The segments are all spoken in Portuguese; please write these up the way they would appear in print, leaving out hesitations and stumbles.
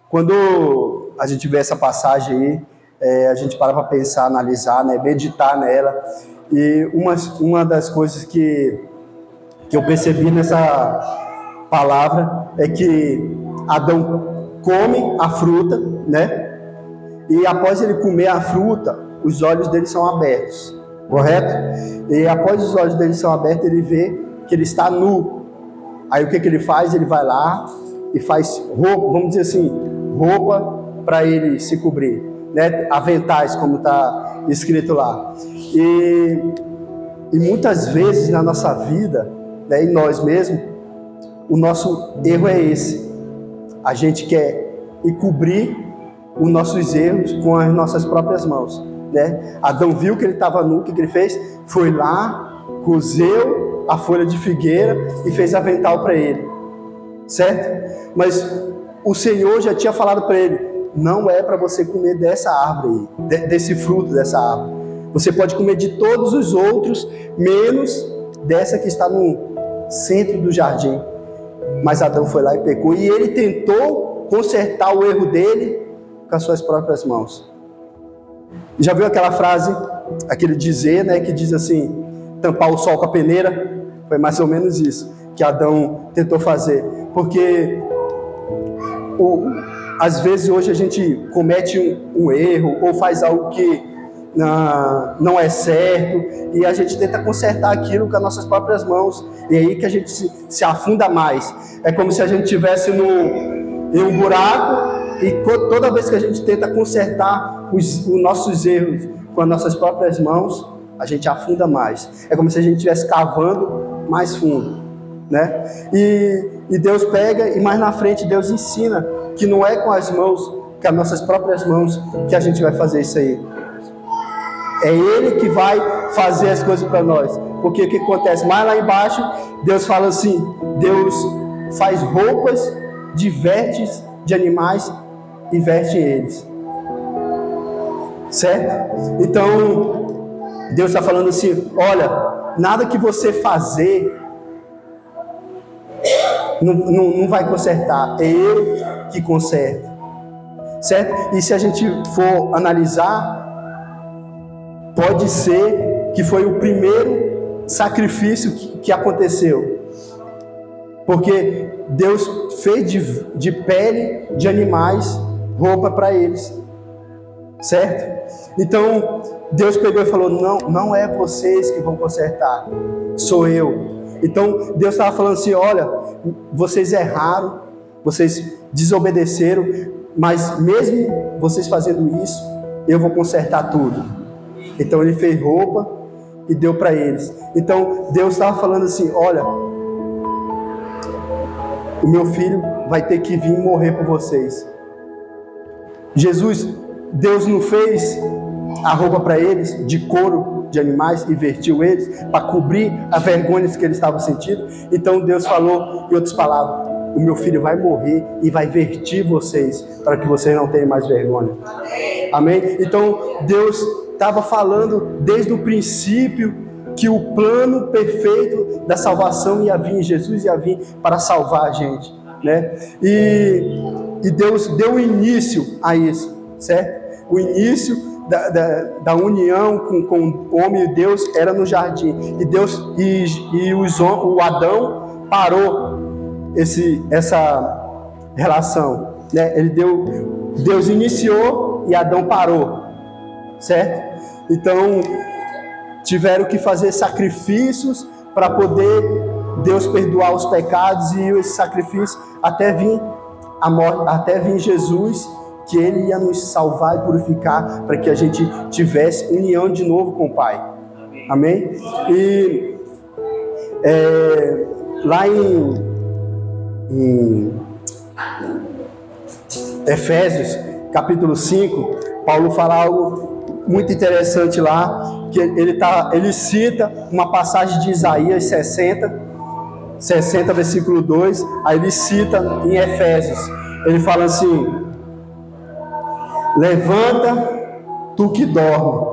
Quando a gente vê essa passagem aí, a gente para pensar, analisar, né, meditar nela. E uma das coisas que eu percebi nessa palavra é que Adão come a fruta, né? E após ele comer a fruta, os olhos dele são abertos, correto? E após os olhos dele são abertos, ele vê que ele está nu. Aí o que ele faz? Ele vai lá e faz roupa, vamos dizer assim, roupa para ele se cobrir, né? Aventais, como está escrito lá. E muitas vezes na nossa vida, né, em nós mesmos, o nosso erro é esse. A gente quer cobrir os nossos erros com as nossas próprias mãos, né? Adão viu que ele estava nu, o que ele fez? Foi lá, cozeu a folha de figueira e fez avental para ele, certo? Mas o Senhor já tinha falado para ele: não é para você comer dessa árvore aí, desse fruto dessa árvore. Você pode comer de todos os outros, menos dessa que está no centro do jardim. Mas Adão foi lá e pecou, e ele tentou consertar o erro dele com as suas próprias mãos. Já viu aquela frase, aquele dizer, né, que diz assim: tampar o sol com a peneira? Foi mais ou menos isso que Adão tentou fazer. Porque às vezes hoje a gente comete um erro ou faz algo que não é certo, e a gente tenta consertar aquilo com as nossas próprias mãos, e aí que a gente se afunda mais. É como se a gente estivesse em um buraco, e toda vez que a gente tenta consertar os nossos erros com as nossas próprias mãos, a gente afunda mais. É como se a gente estivesse cavando mais fundo, né? E Deus pega, e mais na frente Deus ensina que não é com as mãos, com as nossas próprias mãos, que a gente vai fazer isso aí. É Ele que vai fazer as coisas para nós. Porque o que acontece? Mais lá embaixo, Deus fala assim: Deus faz roupas de vestes de animais e veste eles. Certo? Então, Deus está falando assim: olha, nada que você fazer não vai consertar. É eu que conserta. Certo? E se a gente for analisar, pode ser que foi o primeiro sacrifício que aconteceu. Porque Deus fez de pele de animais roupa para eles. Certo? Então, Deus pegou e falou: não é vocês que vão consertar, sou eu. Então, Deus estava falando assim: olha, vocês erraram, vocês desobedeceram, mas mesmo vocês fazendo isso, eu vou consertar tudo. Então ele fez roupa e deu para eles. Então Deus estava falando assim: olha, o meu filho vai ter que vir morrer por vocês. Deus não fez a roupa para eles de couro de animais e vestiu eles para cobrir a vergonha que eles estavam sentindo. Então Deus falou, em outras palavras: o meu filho vai morrer e vai vestir vocês para que vocês não tenham mais vergonha. Amém? Então Deus estava falando desde o princípio que o plano perfeito da salvação ia vir, Jesus ia vir para salvar a gente, né? E Deus deu início a isso, certo? O início da união com o homem e Deus era no jardim, e o Adão parou essa relação, né? Deus iniciou e Adão parou, certo? Então tiveram que fazer sacrifícios para poder Deus perdoar os pecados, e esse sacrifício até vir a morte, até vir Jesus, que Ele ia nos salvar e purificar para que a gente tivesse união de novo com o Pai. Amém? E lá em Efésios capítulo 5, Paulo fala algo muito interessante lá, que ele cita uma passagem de Isaías 60 versículo 2, aí ele cita em Efésios, ele fala assim: levanta tu que dorme,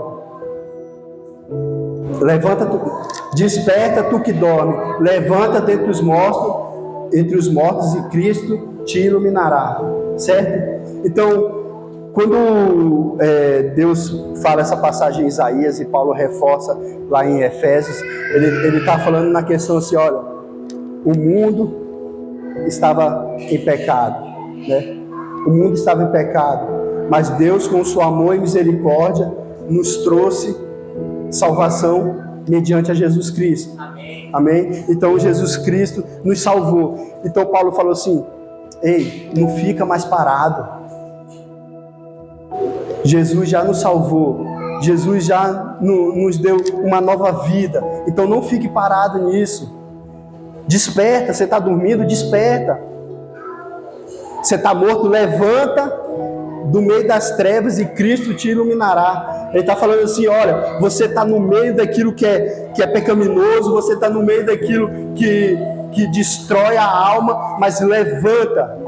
desperta tu que dorme, levanta dentre os mortos, e Cristo te iluminará. Certo? Então, quando Deus fala essa passagem em Isaías e Paulo reforça lá em Efésios, ele está falando na questão assim, olha, o mundo estava em pecado, né? O mundo estava em pecado, mas Deus, com o seu amor e misericórdia, nos trouxe salvação mediante a Jesus Cristo. Amém. Amém? Então Jesus Cristo nos salvou. Então Paulo falou assim, ei, não fica mais parado. Jesus já nos salvou. Jesus já nos deu uma nova vida. Então não fique parado nisso. Desperta, você está dormindo, desperta. Você está morto, levanta do meio das trevas e Cristo te iluminará. Ele está falando assim, olha, você está no meio daquilo que é pecaminoso, você está no meio daquilo que destrói a alma, mas levanta,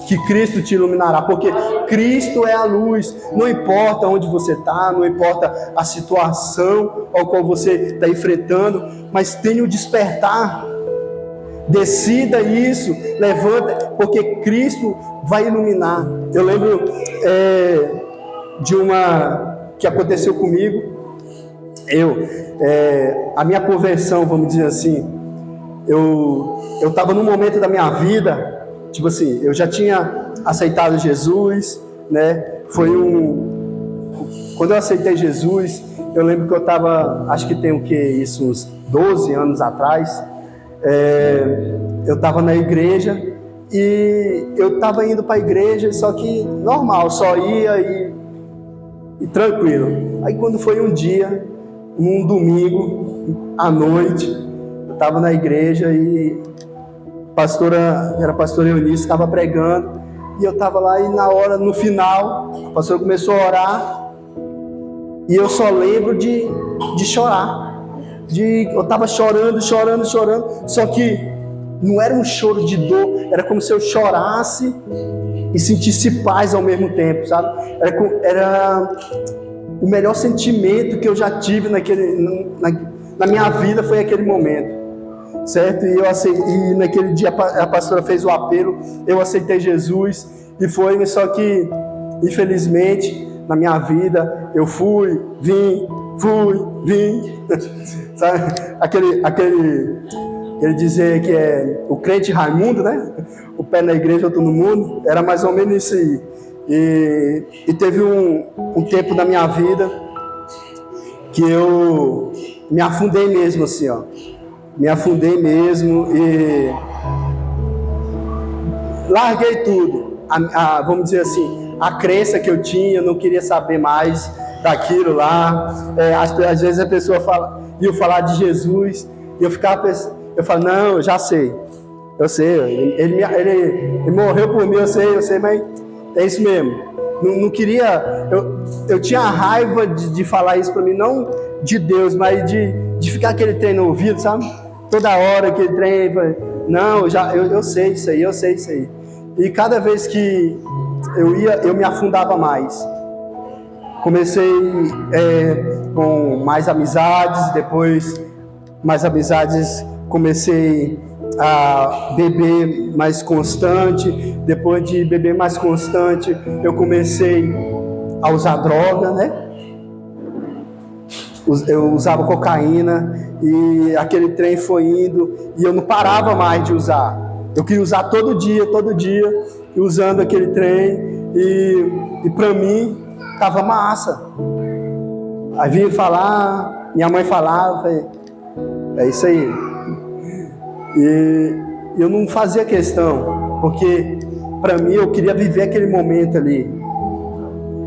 que Cristo te iluminará, porque Cristo é a luz. Não importa onde você está, não importa a situação ao qual você está enfrentando, mas tenha o despertar. Decida isso, levanta, porque Cristo vai iluminar. Eu lembro de uma que aconteceu comigo. A minha conversão, vamos dizer assim, eu estava num momento da minha vida, tipo assim, eu já tinha aceitado Jesus, né? Quando eu aceitei Jesus, eu lembro que eu estava, acho que tem isso, uns 12 anos atrás. Eu estava na igreja e eu estava indo para a igreja, só que normal, só ia e tranquilo. Aí quando foi um dia, num domingo à noite, eu estava na igreja e era a pastora Eunice, estava pregando, e eu estava lá e no final, a pastora começou a orar e eu só lembro de chorar. Eu estava chorando, só que não era um choro de dor, era como se eu chorasse e sentisse paz ao mesmo tempo, sabe? Era o melhor sentimento que eu já tive na minha vida, foi aquele momento, certo? E naquele dia a pastora fez o apelo, eu aceitei Jesus, só que infelizmente na minha vida eu fui, vim, sabe? Aquele dizer que é o crente Raimundo, né? O pé na igreja, outro no mundo. Era mais ou menos isso aí. E teve um tempo da minha vida que eu me afundei mesmo, assim, ó. Me afundei mesmo e larguei tudo. Vamos dizer assim, a crença que eu tinha, eu não queria saber mais daquilo lá. Às vezes a pessoa ia falar de Jesus e eu falo, não, eu já sei, eu sei, ele morreu por mim, eu sei, mas é isso mesmo. Não queria, eu tinha raiva de falar isso para mim, não de Deus, mas de ficar aquele trem no ouvido, sabe? Toda hora aquele trem, não, eu sei isso aí. E cada vez que eu me afundava mais. Comecei com mais amizades, depois mais amizades, comecei a beber mais constante. Depois de beber mais constante, eu comecei a usar droga, né? Eu usava cocaína e aquele trem foi indo e eu não parava mais de usar. Eu queria usar todo dia, usando aquele trem e para mim tava massa. Aí vinha falar, minha mãe falava, é isso aí. E eu não fazia questão, porque para mim eu queria viver aquele momento ali.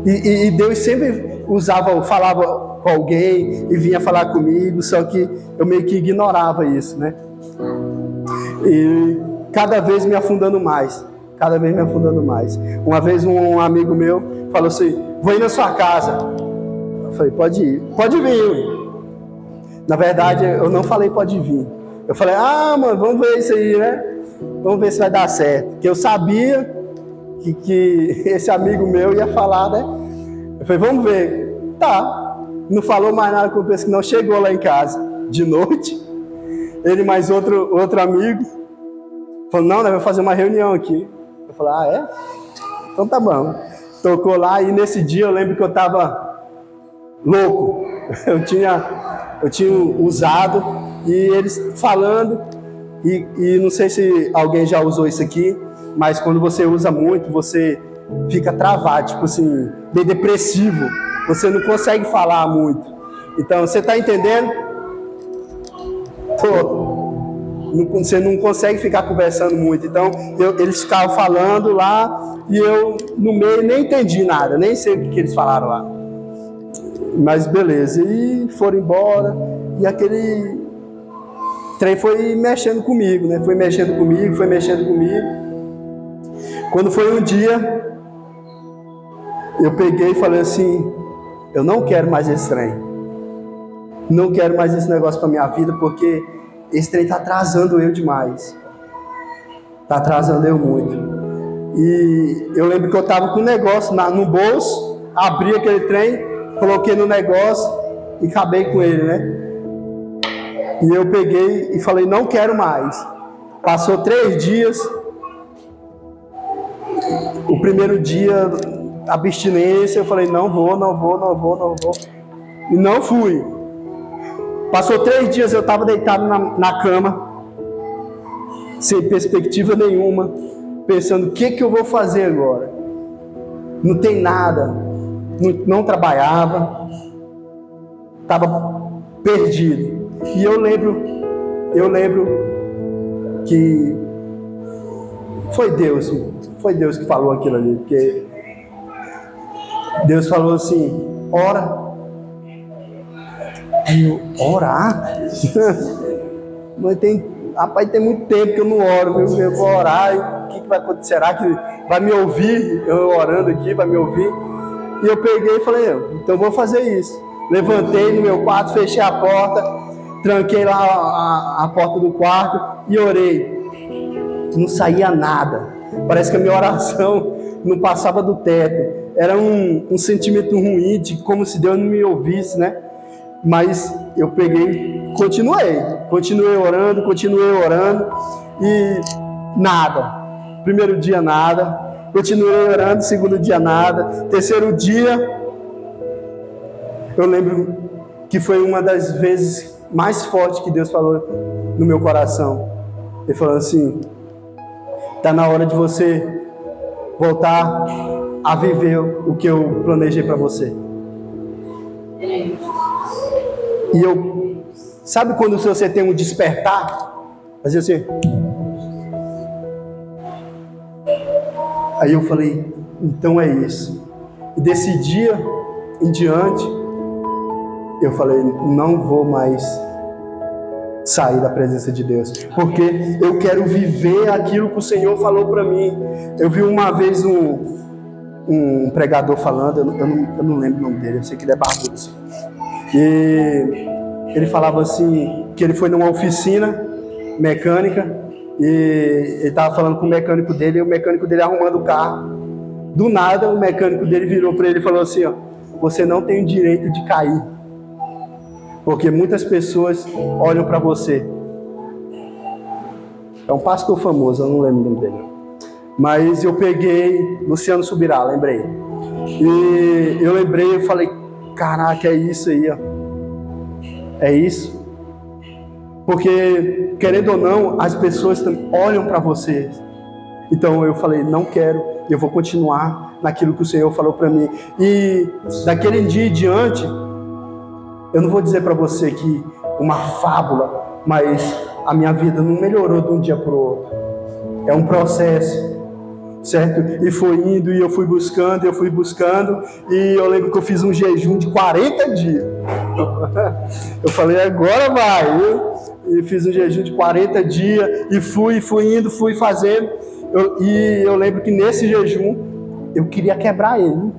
E Deus sempre falava com alguém e vinha falar comigo, só que eu meio que ignorava isso, né? E cada vez me afundando mais. Uma vez um amigo meu falou assim, vou ir na sua casa. Eu falei, pode vir. Na verdade, eu não falei pode vir. Eu falei, mano, vamos ver isso aí, né? Vamos ver se vai dar certo. Porque eu sabia que esse amigo meu ia falar, né? Eu falei, vamos ver. Tá. Não falou mais nada com o pessoal, não. Chegou lá em casa de noite. Ele mais outro amigo. Falou, não, nós vamos fazer uma reunião aqui. Eu falei, é? Então tá bom. Tocou lá e nesse dia eu lembro que eu tava louco. Eu tinha usado e eles falando, e não sei se alguém já usou isso aqui, mas quando você usa muito, você fica travado, tipo assim, meio depressivo. Você não consegue falar muito. Então, você tá entendendo? Você não consegue ficar conversando muito. Então, eles ficavam falando lá e eu, no meio, nem entendi nada, nem sei o que eles falaram lá. Mas beleza, e foram embora, e aquele trem foi mexendo comigo, né? Foi mexendo comigo. Quando foi um dia, eu peguei e falei assim: eu não quero mais esse trem. Não quero mais esse negócio para minha vida, porque esse trem está atrasando eu demais. Está atrasando eu muito. E eu lembro que eu estava com um negócio no bolso, abri aquele trem, coloquei no negócio e acabei com ele, né? E eu peguei e falei: não quero mais. Passou 3 dias. O primeiro dia, abstinência, eu falei: não vou. E não fui. Passou 3 dias, eu estava deitado na cama, sem perspectiva nenhuma, pensando: o que eu vou fazer agora? Não tem nada, não trabalhava, estava perdido. E eu lembro que foi Deus que falou aquilo ali, porque Deus falou assim: ora. Aí eu: orar? Mas rapaz, tem muito tempo que eu não oro, viu? Eu vou orar, e o que vai acontecer? Será que vai me ouvir? Eu orando aqui, vai me ouvir? E eu peguei e falei: então eu vou fazer isso. Levantei no meu quarto, fechei a porta, tranquei lá a porta do quarto e orei. Não saía nada. Parece que a minha oração não passava do teto. Era um sentimento ruim, de como se Deus não me ouvisse, né? Mas eu peguei, continuei orando, e nada. Primeiro dia nada, continuei orando, segundo dia nada, terceiro dia, eu lembro que foi uma das vezes mais fortes que Deus falou no meu coração. Ele falou assim: está na hora de você voltar a viver o que eu planejei para você. E eu, sabe quando você tem um despertar? Fazer assim. Aí eu falei: então é isso. E desse dia em diante, eu falei: não vou mais sair da presença de Deus, porque eu quero viver aquilo que o Senhor falou para mim. Eu vi uma vez um pregador falando, eu não lembro o nome dele, eu sei que ele é barbudo assim. E ele falava assim, que ele foi numa oficina mecânica, e ele estava falando com o mecânico dele, e o mecânico dele arrumando o carro. Do nada, o mecânico dele virou para ele e falou assim: ó, você não tem o direito de cair, porque muitas pessoas olham para você. É um pastor famoso, eu não lembro o nome dele. Mas eu peguei, Luciano Subirá, lembrei. E eu lembrei, eu falei: caraca, é isso aí, ó. É isso. Porque, querendo ou não, as pessoas olham para você. Então eu falei: não quero, eu vou continuar naquilo que o Senhor falou para mim. E daquele dia em diante, eu não vou dizer para você que uma fábula, mas a minha vida não melhorou de um dia para o outro. É um processo, certo? E foi indo, e eu fui buscando, e eu lembro que eu fiz um jejum de 40 dias. Eu falei: agora vai, e fiz um jejum de 40 dias, e fui indo, fui fazendo, e eu lembro que nesse jejum, eu queria quebrar ele.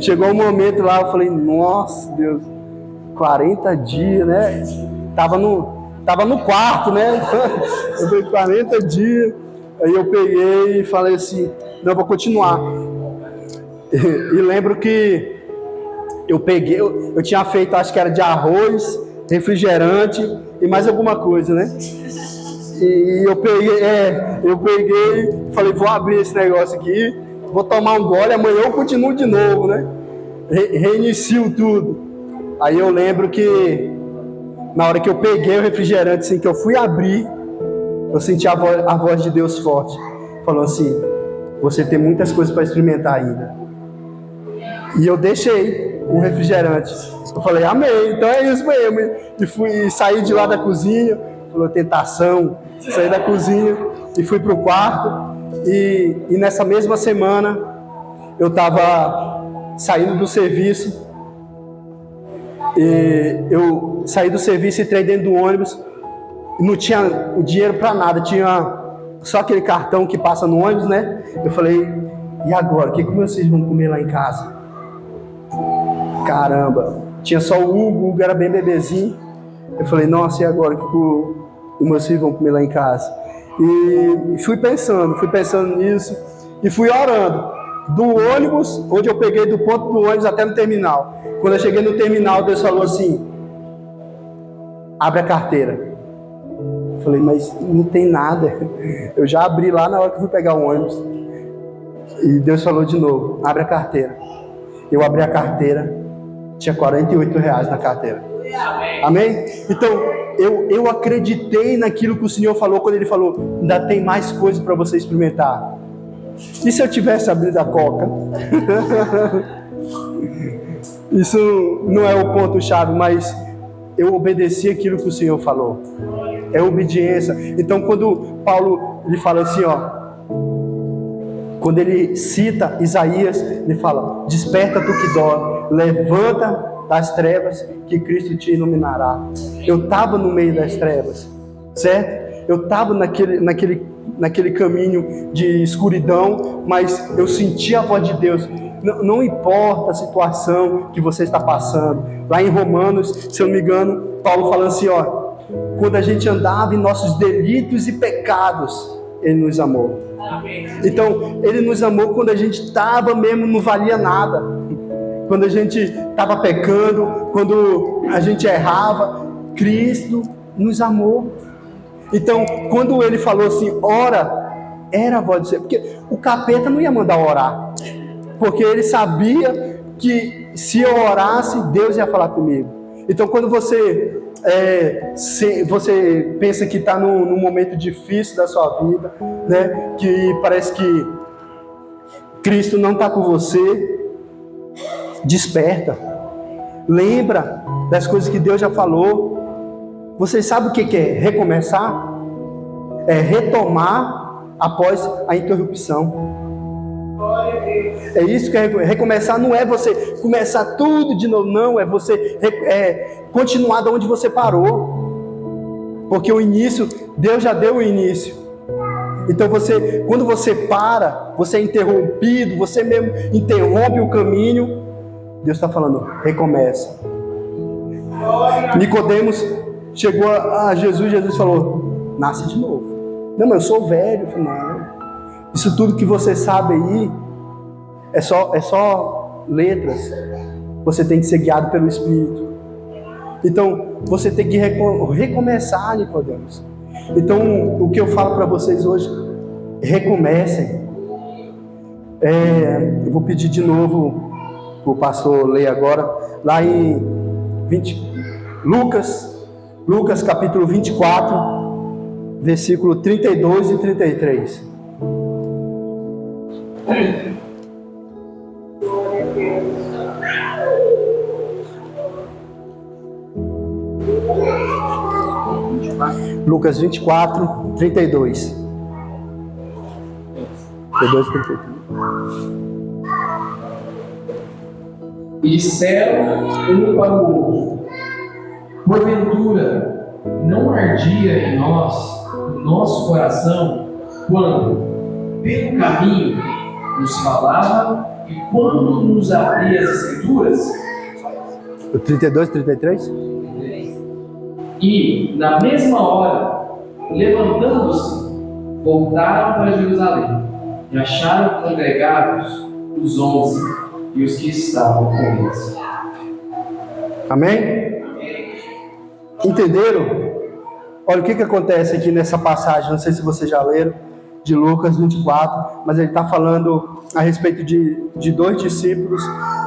Chegou um momento lá, eu falei: nossa Deus, 40 dias, né? Tava no quarto, né? Eu falei: 40 dias. Aí eu peguei e falei assim: não, eu vou continuar. E lembro que eu peguei, eu tinha feito, acho que era de arroz, refrigerante e mais alguma coisa, né? E eu peguei, falei: vou abrir esse negócio aqui, vou tomar um gole, amanhã eu continuo de novo, né? Reinicio tudo. Aí eu lembro que na hora que eu peguei o refrigerante, assim, que eu fui abrir, eu senti a voz de Deus forte, falando assim: você tem muitas coisas para experimentar ainda. E eu deixei o refrigerante. Eu falei: amém, então é isso mesmo. E saí de lá da cozinha, falou tentação, saí da cozinha e fui para o quarto. E nessa mesma semana eu estava saindo do serviço. E eu saí do serviço e entrei dentro do ônibus. Não tinha o dinheiro para nada, tinha só aquele cartão que passa no ônibus, né? Eu falei: e agora? O que meus filhos vão comer lá em casa? Caramba, tinha só o Hugo era bem bebezinho. Eu falei: nossa, e agora? O que os meus filhos vão comer lá em casa? E fui pensando nisso e fui orando. Do ônibus, onde eu peguei do ponto do ônibus até no terminal. Quando eu cheguei no terminal, Deus falou assim: abre a carteira. Eu falei: mas não tem nada. Eu já abri lá na hora que fui pegar o ônibus. E Deus falou de novo: abre a carteira. Eu abri a carteira, tinha R$48 na carteira. Amém? Então, eu acreditei naquilo que o Senhor falou, quando Ele falou: ainda tem mais coisas para você experimentar. E se eu tivesse abrido a coca? Isso não é o ponto-chave, mas eu obedeci aquilo que o Senhor falou. É obediência. Então, quando Paulo ele fala assim, quando ele cita Isaías, ele fala: desperta tu que dorme, levanta das trevas, que Cristo te iluminará. Eu estava no meio das trevas, certo? Eu estava naquele caminho de escuridão, mas eu senti a voz de Deus. Não importa a situação que você está passando. Lá em Romanos, se eu não me engano, Paulo falando assim, quando a gente andava em nossos delitos e pecados, Ele nos amou. Então, Ele nos amou quando a gente estava mesmo, não valia nada. Quando a gente estava pecando, quando a gente errava, Cristo nos amou. Então, quando Ele falou assim, ora, era a voz do Senhor. Porque o capeta não ia mandar orar. Porque ele sabia que se eu orasse, Deus ia falar comigo. Então, quando você pensa que está num momento difícil da sua vida, né, que parece que Cristo não está com você, desperta. Lembra das coisas que Deus já falou. Você sabe o que é recomeçar? É retomar após a interrupção. É isso que é recomeçar. Não é você começar tudo de novo, não. É você continuar de onde você parou. Porque o início, Deus já deu o início. Então quando você para, você é interrompido, você mesmo interrompe o caminho. Deus está falando: recomeça. Nicodemos chegou a Jesus. Jesus falou: nasce de novo. Não, mas eu sou velho. Não. Isso tudo que você sabe aí é só letras. Você tem que ser guiado pelo Espírito. Então, você tem que recomeçar, Nicodemos. Então, o que eu falo para vocês hoje, recomecem. Eu vou pedir de novo para o pastor ler agora, lá em Lucas capítulo 24, versículo 32 e 33. Lucas 24, 32. 32 e 33. E disseram um para o outro: porventura não ardia em nós o nosso coração quando pelo caminho nos falava e quando nos abria as Escrituras? O 32 e 33? E, na mesma hora, levantando-se, voltaram para Jerusalém e acharam congregados os 11 e os que estavam com eles. Amém? Entenderam? Olha o que acontece aqui nessa passagem, não sei se vocês já leram. de Lucas 24, mas ele está falando a respeito de dois discípulos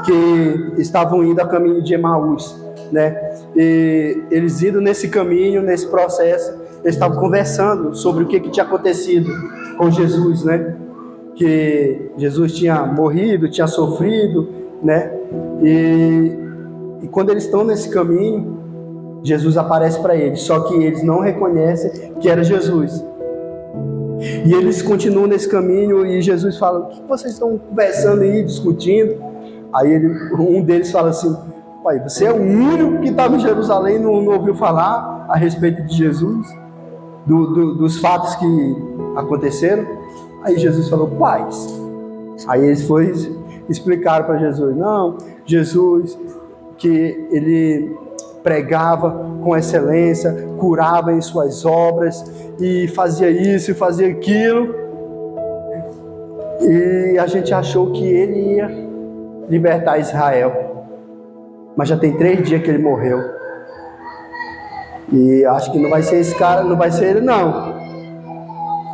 que estavam indo a caminho de Emaús, né? E eles indo nesse caminho, nesse processo, eles estavam conversando sobre o que tinha acontecido com Jesus, né? Que Jesus tinha morrido, tinha sofrido, né? E quando eles estão nesse caminho, Jesus aparece para eles, só que eles não reconhecem que era Jesus. E eles continuam nesse caminho e Jesus fala: o que vocês estão conversando aí, discutindo? Aí um deles fala assim: pai, você é o único que estava em Jerusalém e não ouviu falar a respeito de Jesus, dos fatos que aconteceram? Aí Jesus falou: quais? Aí eles foram explicar para Jesus: não, Jesus, que ele pregava com excelência, curava em suas obras e fazia isso e fazia aquilo, e a gente achou que ele ia libertar Israel, mas já tem 3 dias que ele morreu, e acho que não vai ser esse cara, não vai ser ele não.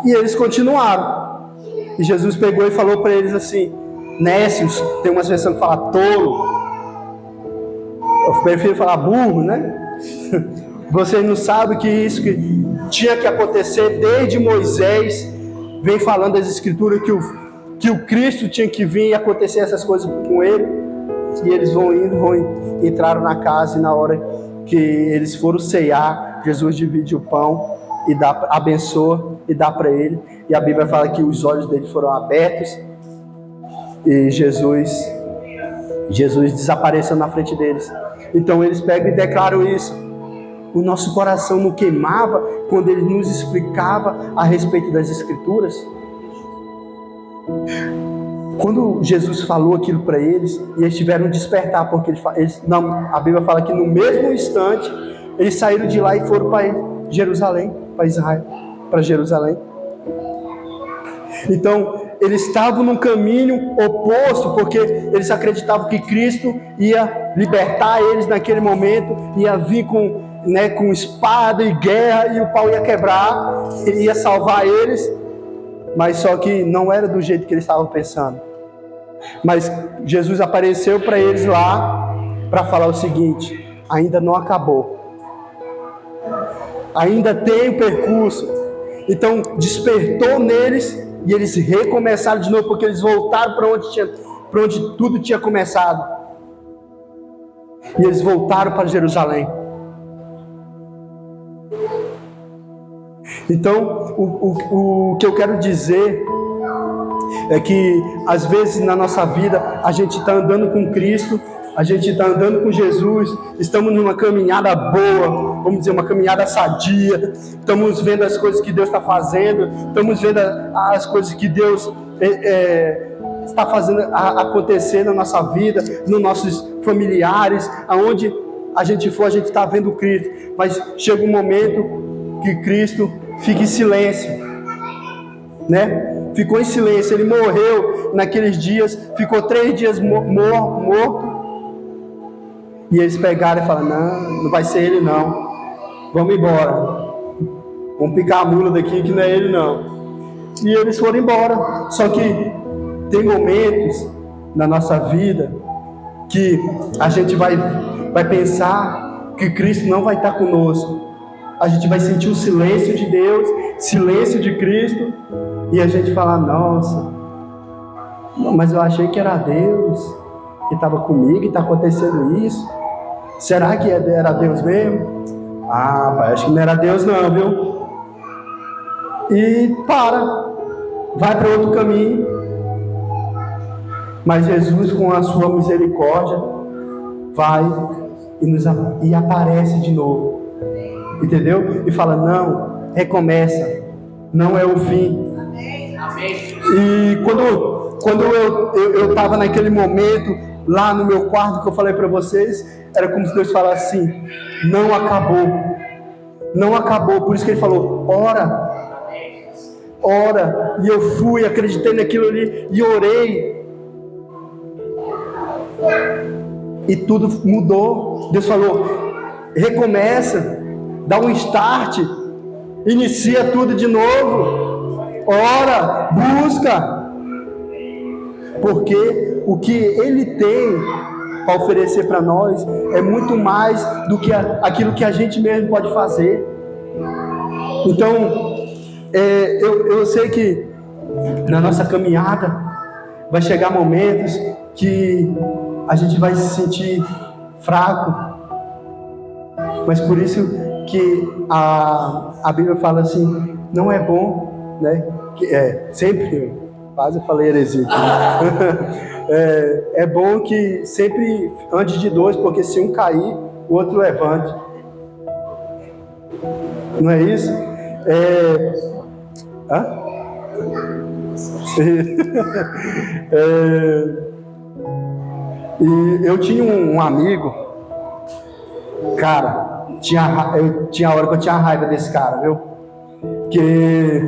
E eles continuaram, e Jesus pegou e falou para eles assim: nécios, tem uma versão que fala tolo, eu prefiro falar burro, né? Vocês não sabem que isso que tinha que acontecer desde Moisés, vem falando das escrituras que o Cristo tinha que vir e acontecer essas coisas com ele. E eles entraram na casa, e na hora que eles foram ceiar, Jesus divide o pão e abençoa e dá para ele. E a Bíblia fala que os olhos dele foram abertos e Jesus desapareceu na frente deles. Então eles pegam e declaram isso. O nosso coração não queimava quando ele nos explicava a respeito das Escrituras? Quando Jesus falou aquilo para eles, e eles tiveram um despertar, porque a Bíblia fala que no mesmo instante eles saíram de lá e foram para Jerusalém, para Israel, para Jerusalém. Então eles estavam num caminho oposto, porque eles acreditavam que Cristo ia libertar eles naquele momento, ia vir com espada e guerra, e o pau ia quebrar, ele ia salvar eles, mas só que não era do jeito que eles estavam pensando. Mas Jesus apareceu para eles lá para falar o seguinte: ainda não acabou, ainda tem o percurso. Então despertou neles e eles recomeçaram de novo, porque eles voltaram para onde tudo tinha começado. E eles voltaram para Jerusalém. Então, o que eu quero dizer é que às vezes na nossa vida a gente está andando com Cristo, a gente está andando com Jesus, estamos numa caminhada boa, vamos dizer, uma caminhada sadia, estamos vendo as coisas que Deus está fazendo, estamos vendo as coisas que Deus está fazendo acontecer na nossa vida, nos nossos familiares, aonde a gente for, a gente está vendo Cristo, mas chega um momento que Cristo fica em silêncio, né? Ficou em silêncio, ele morreu naqueles dias, ficou 3 dias morto. E eles pegaram e falaram: não vai ser ele não, vamos embora, vamos picar a mula daqui que não é ele não. E eles foram embora. Só que tem momentos na nossa vida que a gente vai pensar que Cristo não vai estar conosco. A gente vai sentir o silêncio de Deus, silêncio de Cristo, e a gente fala: nossa, mas eu achei que era Deus que estava comigo e está acontecendo isso. Será que era Deus mesmo? Ah, pai, acho que não era Deus não, viu? E vai para outro caminho. Mas Jesus, com a sua misericórdia, vai e aparece de novo, entendeu? E fala: não, recomeça, não é o fim. E quando eu estava naquele momento lá no meu quarto que eu falei para vocês, era como se Deus falasse assim: não acabou, não acabou. Por isso que ele falou: ora. E eu fui, acreditei naquilo ali e orei, e tudo mudou. Deus falou: recomeça, dá um start, inicia tudo de novo. ora, busca. Porque o que Ele tem para oferecer para nós é muito mais do que aquilo que a gente mesmo pode fazer. Então, eu sei que na nossa caminhada vai chegar momentos que a gente vai se sentir fraco, mas por isso que a Bíblia fala assim, não é bom, né? Sempre, quase eu falei heresia. É bom que sempre antes de dois, porque se um cair, o outro levante. Não é isso? E eu tinha um amigo, cara, eu tinha hora que eu tinha raiva desse cara, viu? Que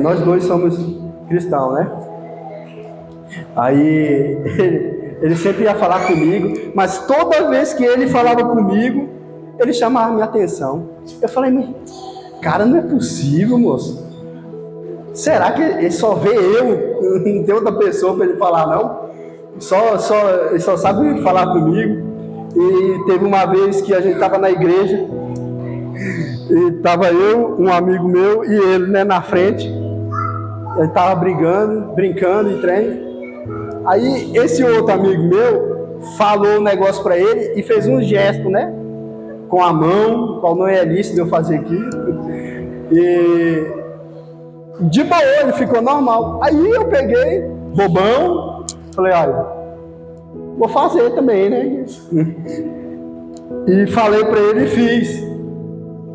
nós dois somos cristãos, né? Aí ele sempre ia falar comigo, mas toda vez que ele falava comigo, ele chamava minha atenção. Eu falei, mas cara, não é possível, moço. Será que ele só vê eu? Não tem outra pessoa para ele falar, não? Ele só sabe falar comigo. E teve uma vez que a gente estava na igreja, e estava eu, um amigo meu e ele, né, na frente. Ele estava brincando em trem. Aí esse outro amigo meu falou um negócio para ele e fez um gesto, né? Com a mão, qual não é lícito de eu fazer aqui. E de boa, ele ficou normal. Aí eu peguei, bobão, falei, olha, vou fazer também, né? E falei pra ele e fiz.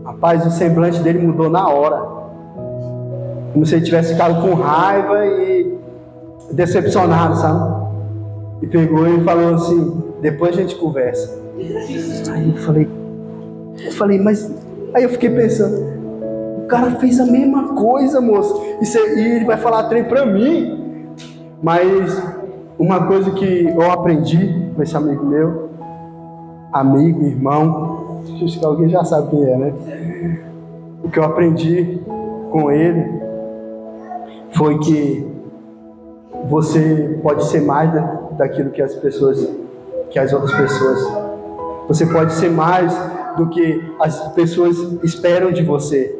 Rapaz, o semblante dele mudou na hora. Como se ele tivesse ficado com raiva e decepcionado, sabe? E pegou e falou assim, depois a gente conversa. Aí eu falei, mas... Aí eu fiquei pensando, o cara fez a mesma coisa, moço. E ele vai falar trem pra mim. Mas uma coisa que eu aprendi com esse amigo meu, amigo, irmão, acho que alguém já sabe quem é, né? O que eu aprendi com ele foi que você pode ser mais daquilo que as outras pessoas. Você pode ser mais do que as pessoas esperam de você.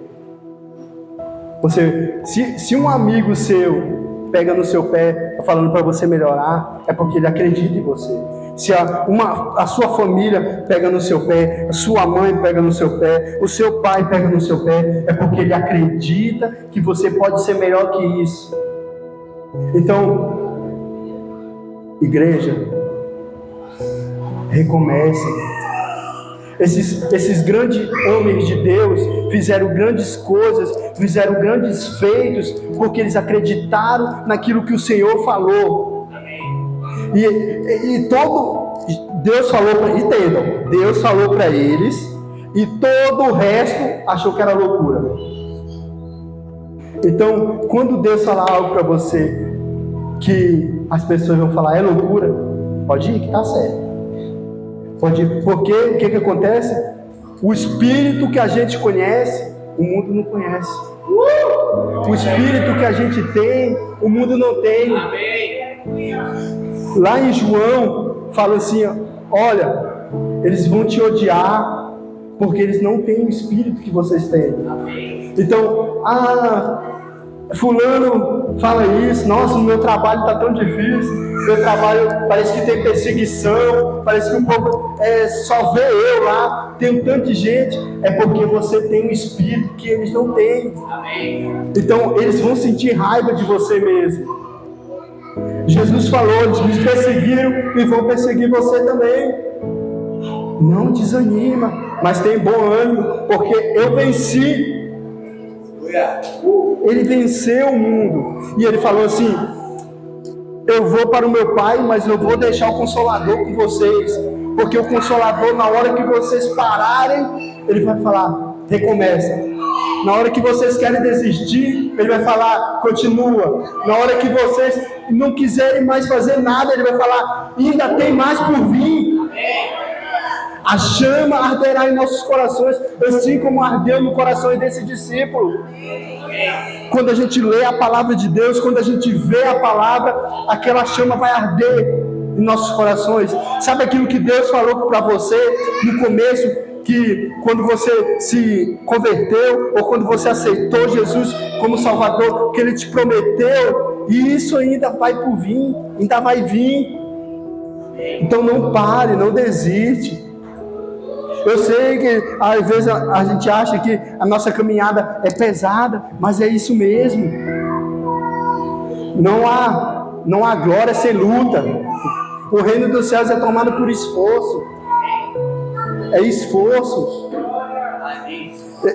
Se um amigo seu pega no seu pé, falando para você melhorar, é porque ele acredita em você. Se a sua família pega no seu pé, a sua mãe pega no seu pé, o seu pai pega no seu pé, é porque ele acredita que você pode ser melhor que isso. Então, igreja, recomece. Esses grandes homens de Deus fizeram grandes coisas, fizeram grandes feitos, porque eles acreditaram naquilo que o Senhor falou. Deus falou para eles, e todo o resto achou que era loucura. Então, quando Deus falar algo para você, que as pessoas vão falar, é loucura, pode ir que tá certo. Pode ir, porque o que acontece? O Espírito que a gente conhece, o mundo não conhece. O Espírito que a gente tem, o mundo não tem. Lá em João, fala assim, olha, eles vão te odiar, porque eles não têm o Espírito que vocês têm. Então, fulano fala isso, nossa, o meu trabalho está tão difícil, meu trabalho parece que tem perseguição, parece que o povo só vê eu lá, tem um tanto de gente, é porque você tem um espírito que eles não têm. Então eles vão sentir raiva de você mesmo. Jesus falou, eles me perseguiram e vão perseguir você também. Não desanima, mas tem bom ânimo, porque eu venci. Ele venceu o mundo. E ele falou assim, eu vou para o meu Pai, mas eu vou deixar o Consolador com vocês, porque o Consolador, na hora que vocês pararem, ele vai falar, recomeça. Na hora que vocês querem desistir, ele vai falar, continua. Na hora que vocês não quiserem mais fazer nada, ele vai falar, ainda tem mais por vir. A chama arderá em nossos corações, assim como ardeu no coração desse discípulo. Quando a gente lê a palavra de Deus, quando a gente vê a palavra, aquela chama vai arder em nossos corações. Sabe aquilo que Deus falou para você no começo, que quando você se converteu, ou quando você aceitou Jesus como Salvador, que Ele te prometeu, e isso ainda vai por vir, ainda vai vir. Então não pare, não desiste. Eu sei que às vezes a gente acha que a nossa caminhada é pesada, mas é isso mesmo. Não há glória sem luta. O reino dos céus é tomado por esforço. É esforço.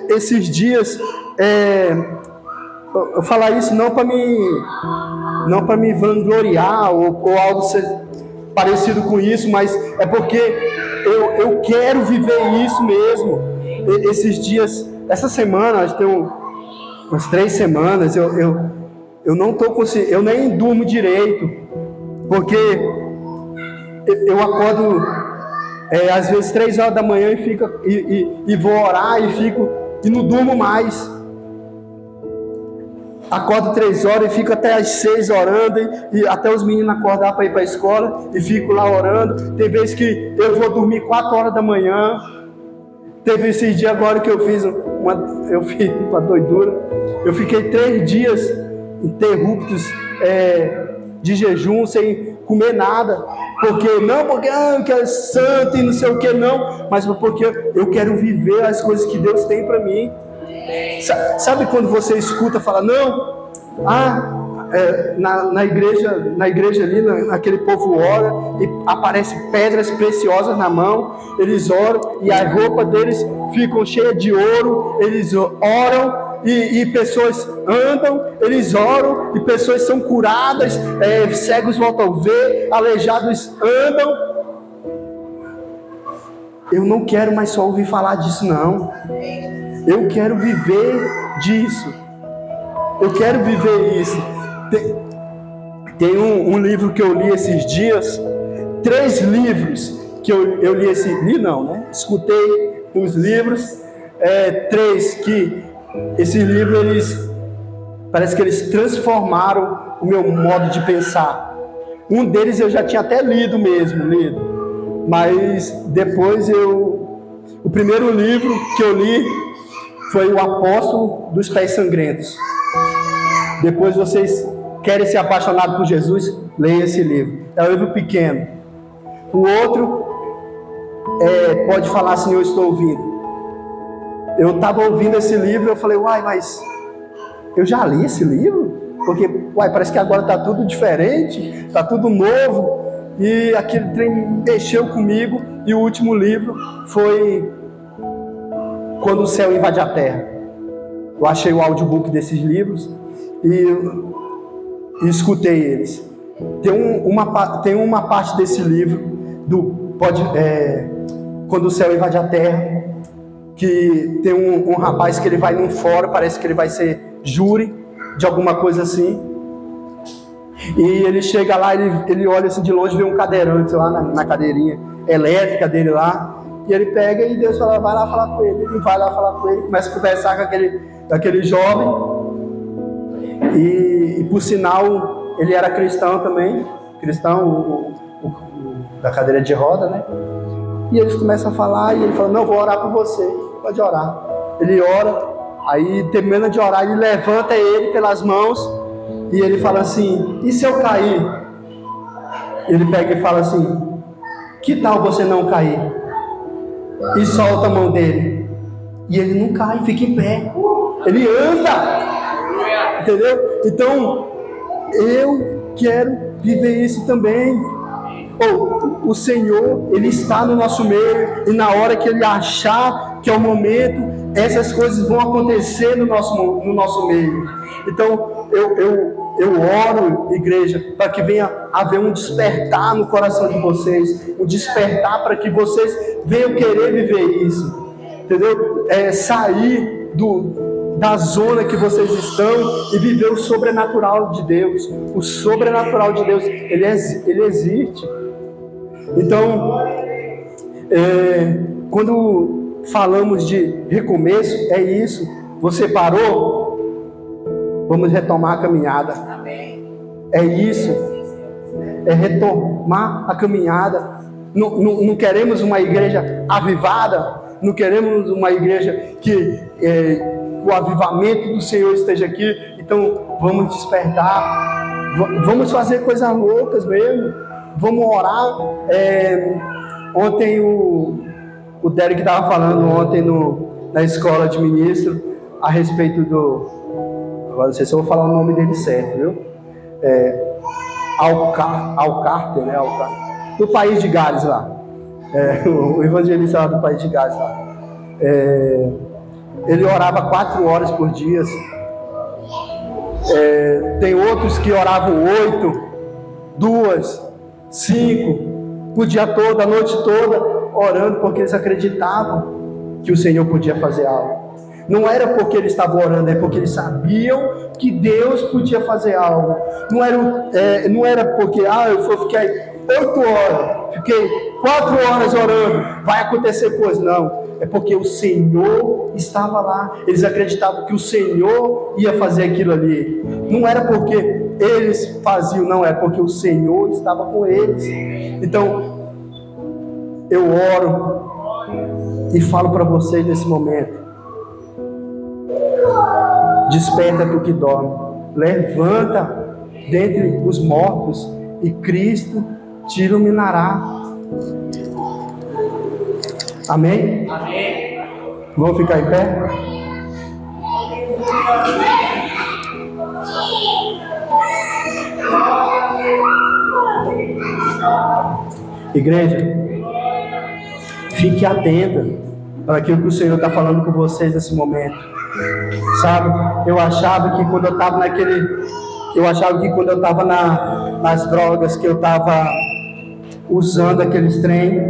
Esses dias, eu falar isso não para me vangloriar ou algo parecido com isso, mas é porque eu quero viver isso mesmo. Esses dias, essa semana, acho que tem umas 3 semanas, eu não estou conseguindo, eu nem durmo direito, porque eu acordo às vezes 3 horas da manhã e vou orar e não durmo mais. Acordo 3 horas e fico até às 6 orando, e até os meninos acordar para ir para a escola, e fico lá orando. Tem vezes que eu vou dormir 4 horas da manhã. Teve esses dias agora que eu fiz uma doidura. Eu fiquei 3 dias interruptos de jejum, sem comer nada. Porque que é santo e não sei o que, não. Mas porque eu quero viver as coisas que Deus tem para mim. Sabe quando você escuta, fala, não, na igreja ali, naquele povo ora, e aparecem pedras preciosas na mão, eles oram, e a roupa deles ficam cheia de ouro, eles oram, e pessoas andam, eles oram, e pessoas são curadas, cegos voltam a ver, aleijados andam. Eu não quero mais só ouvir falar disso, não. Eu quero viver disso. Eu quero viver isso. Tem um livro que eu li esses dias. 3 livros que eu li escutei os livros. 3 que esses livros, parece que eles transformaram o meu modo de pensar. Um deles eu já tinha até lido. Mas depois o primeiro livro que eu li foi O Apóstolo dos Pés Sangrentos. Depois vocês querem ser apaixonados por Jesus, leiam esse livro. É um livro pequeno. O outro Pode Falar, Senhor, Estou Ouvindo. Eu estava ouvindo esse livro, eu falei, mas eu já li esse livro? Porque, parece que agora está tudo diferente, está tudo novo. E aquele trem mexeu comigo. E o último livro foi Quando o Céu Invade a Terra. Eu achei o audiobook desses livros e escutei eles. Tem uma parte desse livro Quando o Céu Invade a Terra, que tem um rapaz que ele vai num fórum, parece que ele vai ser júri de alguma coisa assim, e ele chega lá, ele olha assim de longe, vê um cadeirante lá na cadeirinha elétrica dele lá, e ele pega e Deus fala, vai lá falar com ele. Ele vai lá falar com ele, começa a conversar com aquele jovem, e por sinal ele era cristão também, da cadeira de roda, né? E eles começam a falar, e ele fala, não, vou orar por você, pode orar. Ele ora, aí termina de orar, ele levanta ele pelas mãos, e ele fala assim, e se eu cair? Ele pega e fala assim, que tal você não cair? E solta a mão dele, e ele não cai, fica em pé, ele anda, entendeu? Então, eu quero viver isso também. O Senhor, Ele está no nosso meio, e na hora que Ele achar que é o momento, essas coisas vão acontecer no nosso meio. Então, eu oro, igreja, para que venha haver um despertar no coração de vocês, um despertar para que vocês venham querer viver isso, entendeu? Sair da zona que vocês estão e viver o sobrenatural de Deus. O sobrenatural de Deus, ele existe. Então, quando falamos de recomeço, é isso. Você parou? Vamos retomar a caminhada. É isso. É retomar a caminhada. Não queremos uma igreja avivada. Não queremos uma igreja que o avivamento do Senhor esteja aqui. Então vamos despertar. Vamos fazer coisas loucas mesmo. Vamos orar. Ontem o Derek estava falando ontem na escola de ministro a respeito do... Agora não sei se eu vou falar o nome dele certo, viu? Alcarte, né? Do país de Gales lá. O evangelista lá do país de Gales lá. Ele orava 4 horas por dia. Tem outros que oravam 8, 2, 5, o dia todo, a noite toda, orando, porque eles acreditavam que o Senhor podia fazer algo. Não era porque eles estavam orando, é porque eles sabiam que Deus podia fazer algo. Não era porque, eu fiquei 8 horas, fiquei 4 horas orando, vai acontecer coisa. Não, é porque o Senhor estava lá. Eles acreditavam que o Senhor ia fazer aquilo ali. Não era porque eles faziam, não, é porque o Senhor estava com eles. Então, eu oro e falo para vocês nesse momento: desperta tu que dorme, levanta dentre os mortos e Cristo te iluminará. Amém? Amém. Vamos ficar em pé? Igreja, fique atenta para aquilo que o Senhor está falando com vocês nesse momento. Sabe, eu achava que quando eu estava nas drogas, que eu estava usando aqueles trem,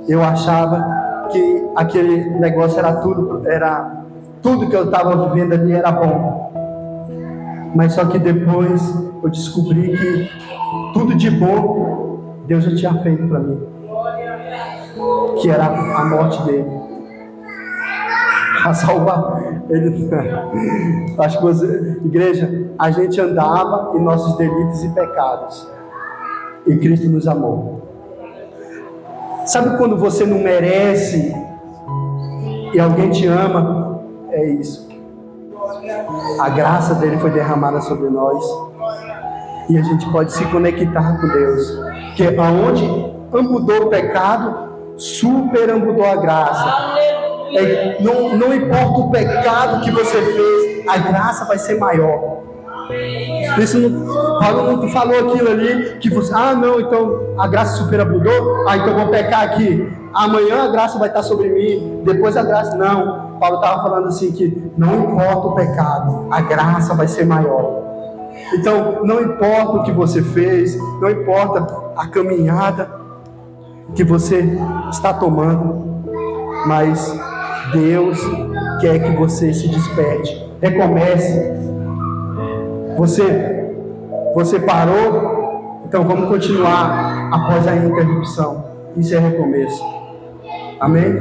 eu achava que aquele negócio era tudo que eu estava vivendo ali era bom. Mas só que depois eu descobri que tudo de bom Deus já tinha feito para mim, que era a morte dele, a salvar ele. Acho que igreja, a gente andava em nossos delitos e pecados, e Cristo nos amou. Sabe quando você não merece e alguém te ama? É isso. A graça dele foi derramada sobre nós e a gente pode se conectar com Deus, que aonde ampudou o pecado, superambudou a graça. Não importa o pecado que você fez, a graça vai ser maior. Paulo não falou aquilo ali que você, não, então a graça superabundou, então eu vou pecar aqui, amanhã a graça vai estar sobre mim, depois a graça, não. Paulo estava falando assim que não importa o pecado, a graça vai ser maior. Então não importa o que você fez, não importa a caminhada que você está tomando, mas Deus quer que você se desperte, recomece. Você parou? Então vamos continuar após a interrupção. Isso é recomeço. Amém?